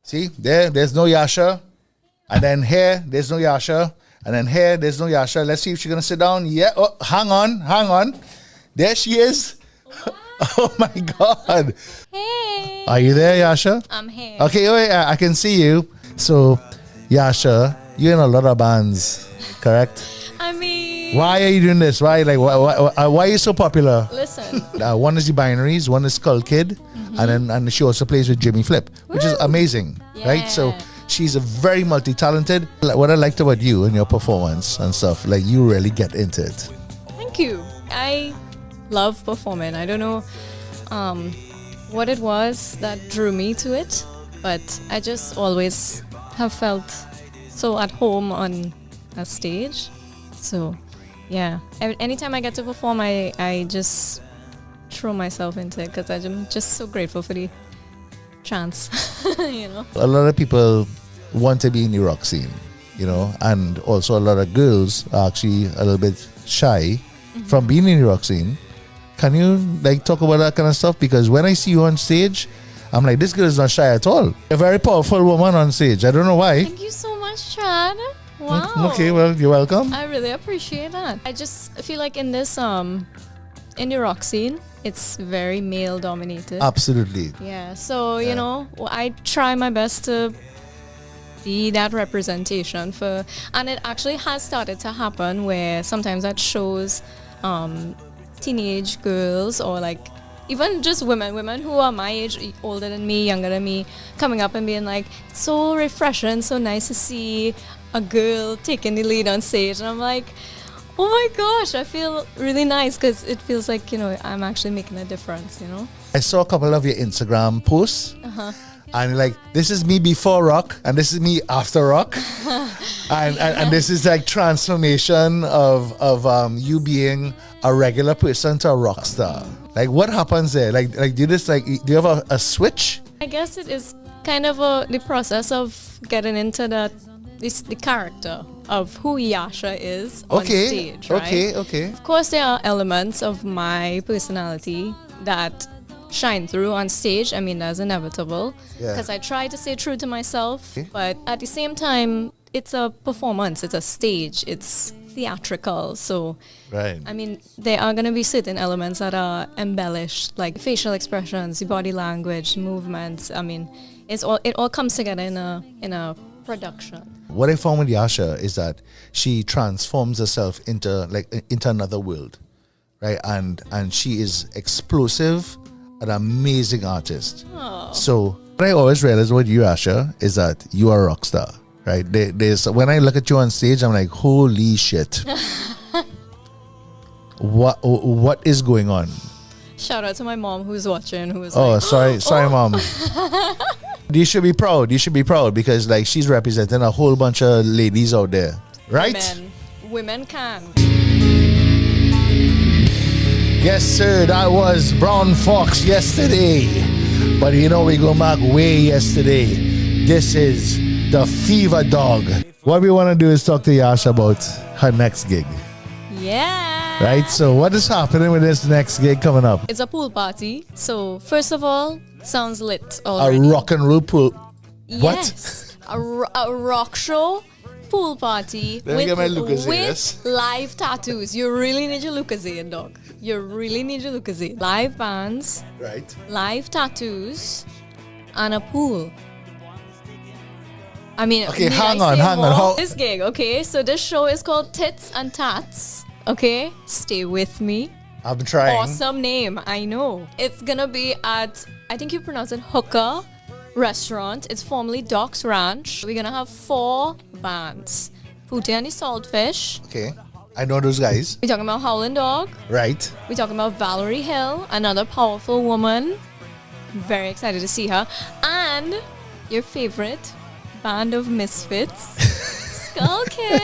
See, there's no Yasha. And then here, there's no Yasha. And then here, there's no Yasha. Let's see if she's going to sit down. Yeah. Oh, hang on. There she is. Wow. Oh, my God. Hey. Are you there, Yasha? I'm here. Okay, wait, I can see you. So, Yasha, you're in a lot of bands, correct? I mean, Why are you doing this? Why are you so popular? listen. One is the Binaries, one is Skull Kid, and she also plays with Jimmy Flip, which is Woo. amazing, right? So she's a very multi-talented. What I liked about you and your performance and stuff, like you really get into it. Thank you. I love performing. I don't know what it was that drew me to it, but I just always have felt so at home on a stage. So, yeah. Anytime I get to perform, I just throw myself into it because I'm just so grateful for the chance, you know. A lot of people want to be in the rock scene, you know, and also a lot of girls are actually a little bit shy from being in the rock scene. Can you like talk about that kind of stuff? Because when I see you on stage, I'm like, this girl is not shy at all. You're a very powerful woman on stage. I don't know why. Thank you so much, Chad. Wow. Okay, well, you're welcome. I really appreciate that. I just feel like in this in the rock scene, it's very male dominated. Absolutely. Yeah. So, you know, I try my best to be that representation for, and it actually has started to happen where sometimes at shows, teenage girls or like even just women who are my age, older than me, younger than me, coming up and being like, so refreshing, so nice to see a girl taking the lead on stage. And I'm like, oh my gosh, I feel really nice because it feels like, you know, I'm actually making a difference, you know. I saw a couple of your Instagram posts. And like, this is me before rock and this is me after rock. and this is like transformation of you being a regular person to a rock star. Like, what happens there? Like do you just like, do you have a switch? I guess it is kind of the process of getting into the character of who Yasha is on stage, right? Okay. Of course, there are elements of my personality that shine through on stage. I mean, that's inevitable because I try to stay true to myself. But at the same time, it's a performance. It's a stage. It's theatrical. So, I mean, there are going to be certain elements that are embellished, like facial expressions, the body language, movements. I mean, it all comes together in a production. What I found with Yasha is that she transforms herself into another world, right? And she is explosive, an amazing artist. Oh. So what I always realize with you, Yasha, is that you are a rock star, right? There's when I look at you on stage, I'm like, holy shit. What is going on? Shout out to my mom who's watching, who was sorry, Mom. You should be proud because like she's representing a whole bunch of ladies out there, right? Women can. Yes, sir, that was Brown Fox yesterday. But you know, we go back way yesterday. This is the Fever Dog. What we want to do is talk to Yasha about her next gig. Yeah. Right? So what is happening with this next gig coming up? It's a pool party. So first of all, sounds lit already. A rock and roll pool. Yes. What? A rock show pool party with live tattoos. You really need your Lucozade, dog. You really need your Lucozade. Live bands, right? Live tattoos, and a pool. I mean, okay, hang on. This gig, okay? So this show is called Tits and Tats. Okay, stay with me. I'm trying. Awesome name, I know. It's gonna be at, I think you pronounce it Hooker Restaurant. It's formerly Doc's Ranch. We're gonna have 4 bands. Pootie and the Saltfish. Okay, I know those guys. We're talking about Howlin' Dog. Right. We're talking about Valerie Hill, another powerful woman. Very excited to see her. And your favorite band of misfits, Skull Kid.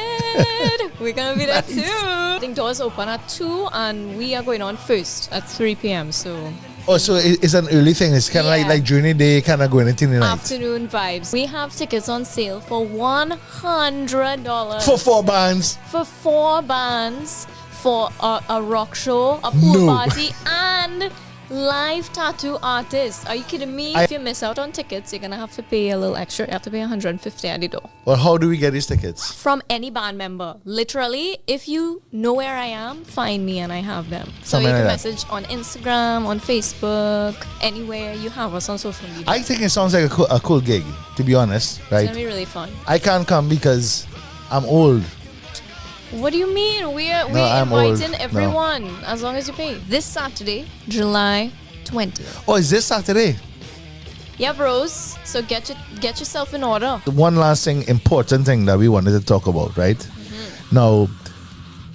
We're gonna be there too. I think doors open at 2 and we are going on first at 3 p.m. So. Oh, so it's an early thing. It's kind of like during the day, kind of going into the night. Afternoon vibes. We have tickets on sale for $100. For 4 bands. For 4 bands, for a rock show, a pool party, and Live tattoo artist. Are you kidding me? If you miss out on tickets, you're gonna have to pay a little extra. You have to pay $150 at the door. Well, how do we get these tickets? From any band member. Literally, if you know where I am, find me and I have them. So Something you can like that. message on Instagram, on Facebook, anywhere you have us on social media. I think it sounds like a cool gig, to be honest, It's right? gonna be really fun. I can't come because I'm old. What do you mean? We're I'm old. inviting No. everyone as long as you pay. This Saturday, July 20th. Oh, is this Saturday? Yeah, bros. So get yourself in order. The one last thing, important thing that we wanted to talk about, right? Now,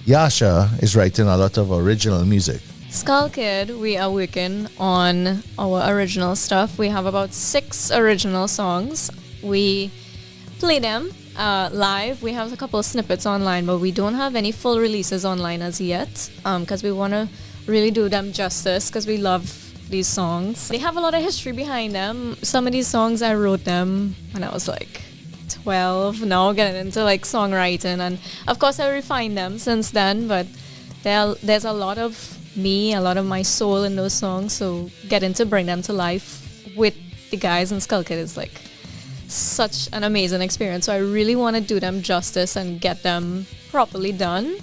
Yasha is writing a lot of original music. Skull Kid, we are working on our original stuff. We have about 6 original songs. We play them live. We have a couple of snippets online, but we don't have any full releases online as yet because we want to really do them justice because we love these songs. They have a lot of history behind them. Some of these songs I wrote them when I was like 12, now getting into like songwriting, and of course I refined them since then, but there's a lot of me, a lot of my soul in those songs, so getting to bring them to life with the guys in Skull Kid is like such an amazing experience. So I really want to do them justice and get them properly done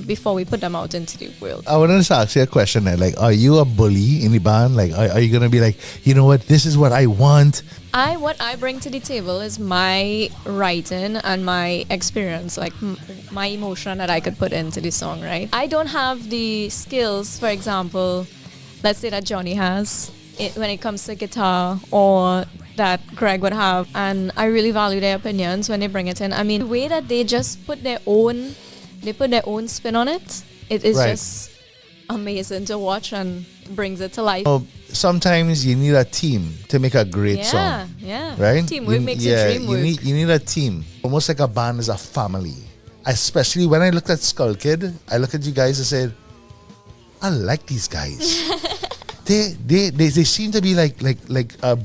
before we put them out into the world. I wanted to ask you a question there. Like, are you a bully in the band? Like, are you going to be like, you know what, this is what I want? What I bring to the table is my writing and my experience, like my emotion that I could put into the song, right? I don't have the skills, for example, let's say that Johnny has when it comes to guitar, or that Greg would have, and I really value their opinions when they bring it in. I mean, the way that they just put their own spin on it, it is Right. just amazing to watch and brings it to life. Oh, sometimes you need a team to make a great song. Yeah. Right? Teamwork makes a dream work. You need a team. Almost like a band is a family. Especially when I looked at Skull Kid, I look at you guys and said, I like these guys. they seem to be like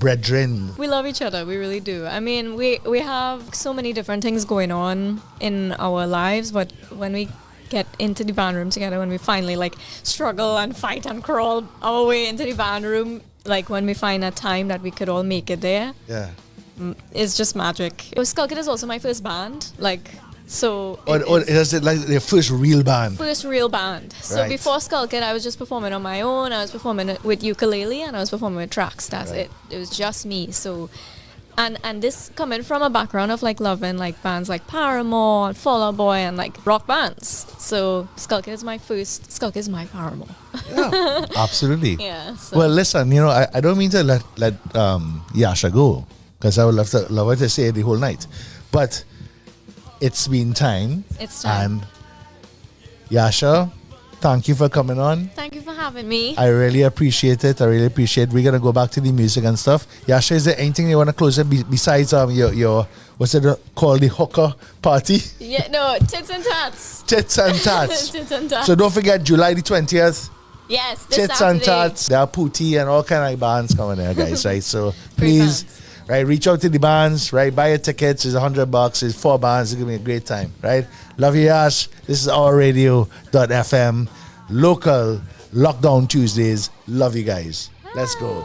brethren. We love each other, we really do. I mean, we have so many different things going on in our lives, but when we get into the band room together, when we finally like struggle and fight and crawl our way into the band room, like when we find a time that we could all make it there, Yeah. it's just magic. Skull Kid is also my first band, like, so Or is it like their first real band? first real band. So Right. before Skull Kid, I was just performing on my own. I was performing with ukulele and I was performing with tracks. That's Right. it. It was just me. So, and this coming from a background of like loving like bands like Paramore and Fall Out Boy and like rock bands. So Skull Kid is my Paramore. Yeah, absolutely. Yeah. So. Well, listen, you know, I don't mean to let Yasha go, because I would love her to say it the whole night, but it's been time. It's time. And Yasha, thank you for coming on. Thank you for having me. I really appreciate it. We're gonna go back to the music and stuff. Yasha, is there anything you want to close it besides your what's it called, the hooker party? Yeah. No. Tits and tats. Tits and tats. Tits and tats. So don't forget July the 20th. Yes. This Tits Saturday. and Tats. There are Pootie and all kind of bands coming there, guys, right? So please, bands. right, reach out to the bands, right? Buy your tickets. It's $100. It's 4 bands. It's going to be a great time, right? Love you, Yash. This is our radio.fm. Local Lockdown Tuesdays. Love you guys. Let's go.